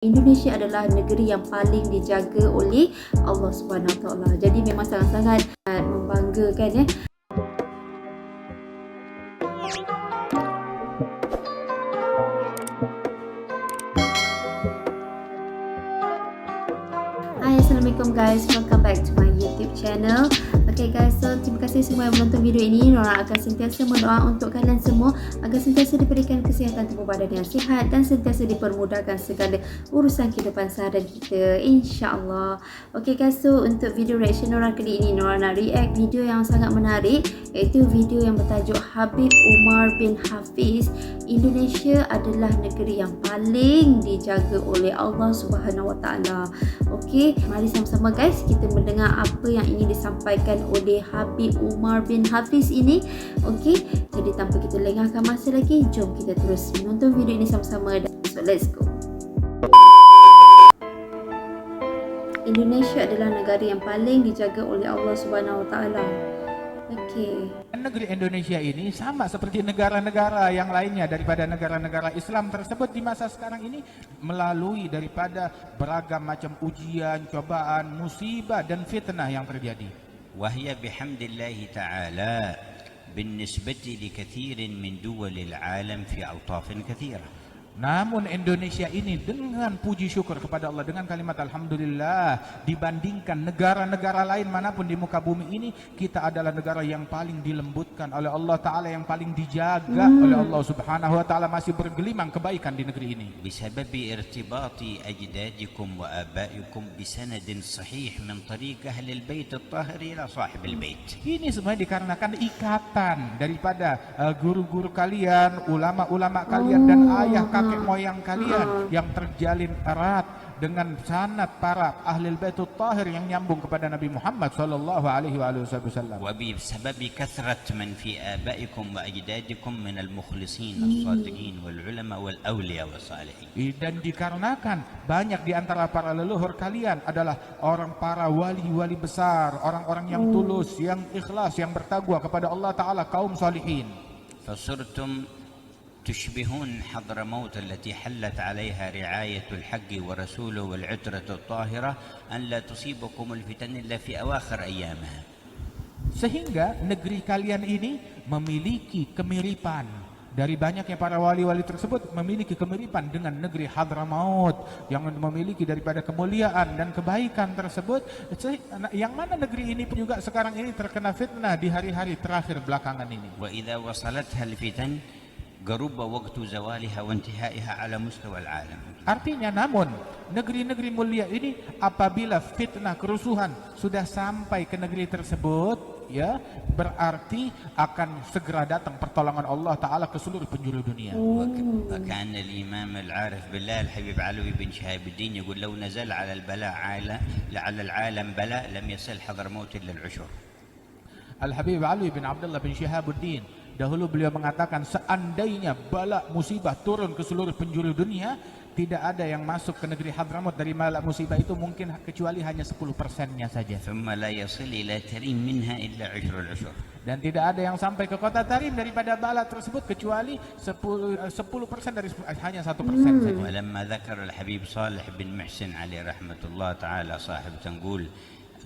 Indonesia adalah negeri yang paling dijaga oleh Allah Subhanahu Wa Taala. Jadi memang sangat-sangat membanggakan ya. Hai, Assalamualaikum guys, welcome back to my YouTube channel. Okay guys, so terima kasih semua yang menonton video ini. Nora akan sentiasa berdoa untuk kalian semua agar sentiasa diberikan kesihatan tubuh badan yang sihat dan sentiasa dipermudahkan segala urusan kehidupan seharian kita, insyaAllah. Okay guys, so untuk video reaction Nora kali ini, Nora nak react video yang sangat menarik, iaitu video yang bertajuk Habib Umar bin Hafiz, Indonesia adalah negeri yang paling dijaga oleh Allah Subhanahu Wa Taala. Okey, mari sama-sama guys kita mendengar apa yang ingin disampaikan oleh Habib Umar bin Hafiz ini. Okey, jadi tanpa kita lengahkan masa lagi, jom kita terus menonton video ini sama-sama. So let's go. Indonesia adalah negara yang paling dijaga oleh Allah Subhanahu Wa Taala. Okey. Negeri Indonesia ini sama seperti negara-negara yang lainnya daripada negara-negara Islam tersebut di masa sekarang ini, melalui daripada beragam macam ujian, cobaan, musibah dan fitnah yang terjadi. وهي بحمد الله تعالى بالنسبة لكثير من دول العالم في أوطاف كثيرة. Namun Indonesia ini dengan puji syukur kepada Allah, dengan kalimat Alhamdulillah, dibandingkan negara-negara lain manapun di muka bumi ini, kita adalah negara yang paling dilembutkan oleh Allah Ta'ala, yang paling dijaga oleh Allah Subhanahu Wa Ta'ala, masih bergelimang kebaikan di negeri ini. بسبب ارتباط أجدادكم وآبائكم بسند صحيح من طريق أهل البيت الطاهر إلى صاحب البيت. Ini semua dikarenakan ikatan daripada guru-guru kalian, ulama-ulama kalian dan ayah kakek moyang kalian yang terjalin erat dengan sanad para ahli baitul tahir yang nyambung kepada Nabi Muhammad sallallahu alaihi wasallam. وبسبب كثرة من في آبائكم وأجدادكم من المخلصين الصادقين والعلماء والأولياء والصالحين. Dan dikarenakan banyak di antara para leluhur kalian adalah orang para wali-wali besar, orang-orang yang tulus, yang ikhlas, yang bertakwa kepada Allah Ta'ala, kaum salihin. فصرتم تشبهون حضرموت التي حلت عليها رعاية الحق ورسوله والعترة الطاهرة أن لا تصيبكم الفتن إلا في أواخر أيامها. Sehingga negeri kalian ini memiliki kemiripan, dari banyaknya para wali-wali tersebut memiliki kemiripan dengan negeri Hadramaut yang memiliki daripada kemuliaan dan kebaikan tersebut, yang mana negeri ini pun juga sekarang ini terkena fitnah di hari-hari terakhir belakangan ini. وإذا وصلتها الفتن قرب وقت زوالها وانتهائها على مستوى العالم. Artinya, namun negeri-negeri mulia ini apabila fitnah kerusuhan sudah sampai ke negeri tersebut, ya, berarti akan segera datang pertolongan Allah Ta'ala ke seluruh penjuru dunia. وكان الإمام العارف بالله الحبيب علوي بن شهاب الدين يقول لو نزل على البلاء على العالم بلاء لم يصل حضرموت إلا العشر. Al-Habib Alwi bin Abdullah bin Syihabuddin, dahulu beliau mengatakan, seandainya bala musibah turun ke seluruh penjuru dunia, tidak ada yang masuk ke negeri Hadramaut dari bala musibah itu mungkin kecuali hanya 10%-nya saja. ثم لا يصل إلى تريم منها إلا عشر العشر. Dan tidak ada yang sampai ke kota Tarim daripada bala tersebut kecuali 10% dari hanya 1% saja. ولما ذكر الحبيب صالح بن محسن عليه رحمة الله تعالى صاحب تنقول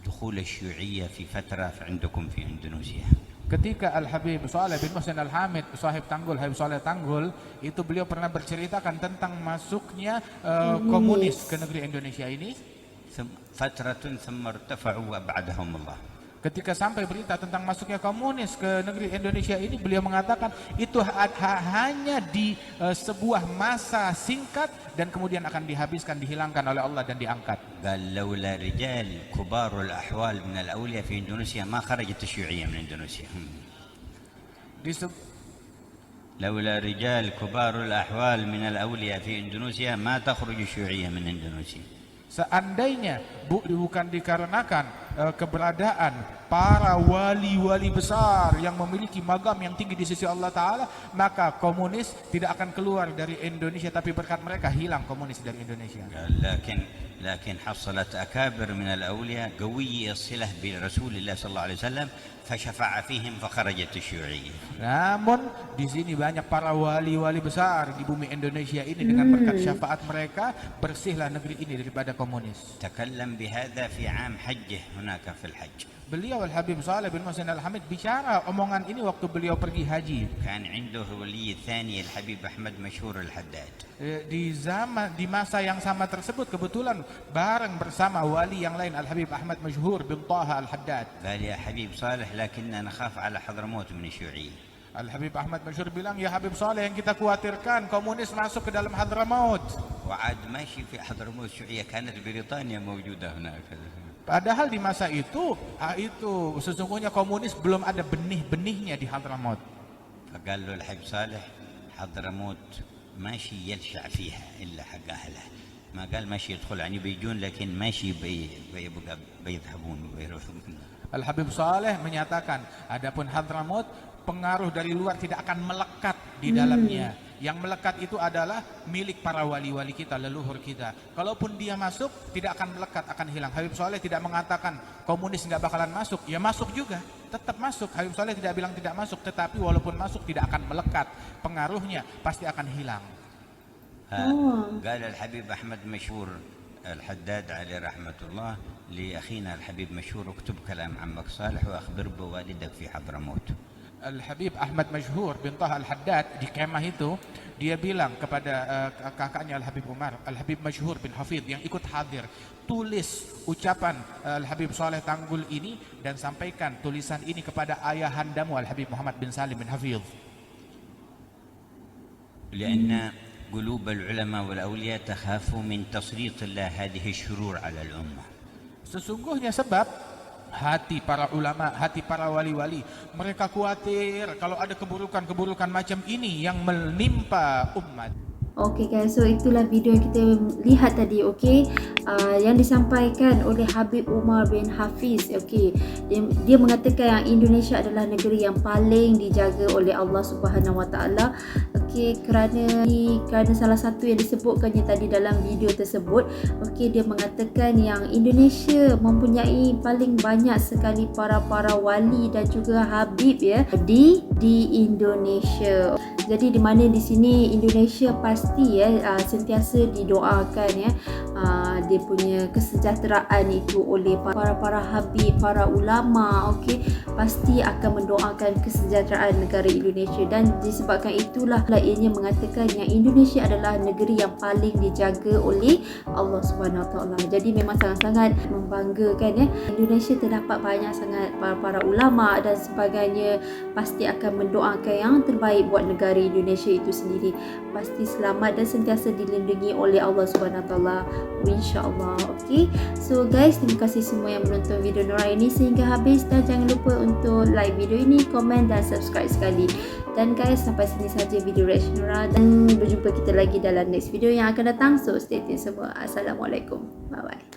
دخول الشيوعية في فترة عندكم في إندونيسيا. Ketika Al-Habib Saleh bin Muhsin Al-Hamid, sahib Tanggul, Habib Saleh Tanggul, itu beliau pernah berceritakan tentang masuknya komunis ke negeri Indonesia ini. فترة ثم ارتفعوا وأبعدهم الله. Ketika sampai berita tentang masuknya komunis ke negeri Indonesia ini, beliau mengatakan itu hanya di sebuah masa singkat dan kemudian akan dihabiskan, dihilangkan oleh Allah dan diangkat. قال لولا رجال كبار الأحوال من الأولياء في إندونيسيا ما خرجت الشيوعية من إندونيسيا. لولا رجال كبار الأحوال من الأولياء في إندونيسيا ما تخرج الشيوعية من إندونيسيا. Seandainya bukan dikarenakan keberadaan para wali-wali besar yang memiliki magam yang tinggi di sisi Allah Ta'ala, maka komunis tidak akan keluar dari Indonesia, tapi berkat mereka hilang komunis dari Indonesia. لكن حصلت أكابر من الأولياء قوي الصلة برسول الله صلى الله عليه وسلم فشفع فيهم فخرجت الشيوعية. Namun di sini banyak para wali-wali besar di bumi Indonesia ini, dengan berkat syafaat mereka bersihlah negeri ini daripada komunis. تكلم بهذا في عام حجه هناك في الحج. Beliau Al-Habib Saleh bin Muhsin Al-Hamid bicara omongan ini waktu beliau pergi haji. كان عنده ولي الثاني الحبيب أحمد مشهور الحداد. Di masa yang sama tersebut kebetulan bareng bersama wali yang lain Al-Habib Ahmad Masyhur bin Taha Al-Haddad. قال يا حبيب صالح لكننا نخاف على حضرموت من الشيوعية. Al-Habib Ahmad Masyhur bilang, ya Habib Saleh, yang kita khawatirkan komunis masuk ke dalam Hadramaut. وعاد ماشي في حضرموت الشيوعية كانت بريطانيا موجودة هناك. Padahal di masa itu sesungguhnya komunis belum ada benih-benihnya di Hadramaut. فقال له الحبيب صالح حضرموت ماشي يلشع فيها إلا حق أهله. ما قال ماشي يدخل يعني بيجون لكن ماشي بيذهبون ويروحون. Al-Habib Saleh menyatakan, adapun Hadramaut pengaruh dari luar tidak akan melekat di dalamnya. Yang melekat itu adalah milik para wali-wali kita, leluhur kita. Kalaupun dia masuk, tidak akan melekat, akan hilang. Habib Saleh tidak mengatakan komunis nggak bakalan masuk, ya masuk juga, tetap masuk. Habib Saleh tidak bilang tidak masuk, tetapi walaupun masuk tidak akan melekat, pengaruhnya pasti akan hilang. قال الحبيب أحمد مشهور الحداد عليه رحمة الله لأخينا الحبيب مشهور اكتب كلام عمك صالح وأخبر بوالدك في حضرموت. Al-Habib Ahmad Masyhur bin Taha Al-Haddad di kemah itu, dia bilang kepada kakaknya Al-Habib Umar, Al-Habib Masyhur bin Hafidh yang ikut hadir, tulis ucapan Al-Habib Saleh Tanggul ini dan sampaikan tulisan ini kepada ayahandamu Al-Habib Muhammad bin Salim bin Hafidh. لأن قلوب العلماء والأولياء تخاف من تسليط الله هذه الشرور على الأمة. Sesungguhnya sebab hati para ulama, hati para wali-wali, mereka khawatir kalau ada keburukan-keburukan macam ini yang menimpa umat. Okay guys, so itulah video yang kita lihat tadi, okay, yang disampaikan oleh Habib Umar bin Hafiz. Okay, dia mengatakan yang Indonesia adalah negeri yang paling dijaga oleh Allah Subhanahu Wa Taala. Okay, kerana salah satu yang disebutkannya tadi dalam video tersebut, okay, dia mengatakan yang Indonesia mempunyai paling banyak sekali para wali dan juga habib ya di Indonesia. Jadi di mana di sini Indonesia pasti ya sentiasa didoakan ya dia punya kesejahteraan itu oleh para habib, para ulama, okey, pasti akan mendoakan kesejahteraan negara Indonesia. Dan disebabkan itulah ianya mengatakan yang Indonesia adalah negeri yang paling dijaga oleh Allah Subhanahu Wa Taala. Jadi memang sangat-sangat membanggakan ya, Indonesia terdapat banyak sangat para ulama dan sebagainya, pasti akan mendoakan yang terbaik buat negara Indonesia itu sendiri, pasti selamat dan sentiasa dilindungi oleh Allah Subhanahu Wa Taala, insya-Allah. Okey, so guys, terima kasih semua yang menonton video Nora ini sehingga habis, dan jangan lupa untuk like video ini, komen dan subscribe sekali. Dan guys, sampai sini saja video reaction Nora, dan berjumpa kita lagi dalam next video yang akan datang. So stay tune semua. Assalamualaikum, bye bye.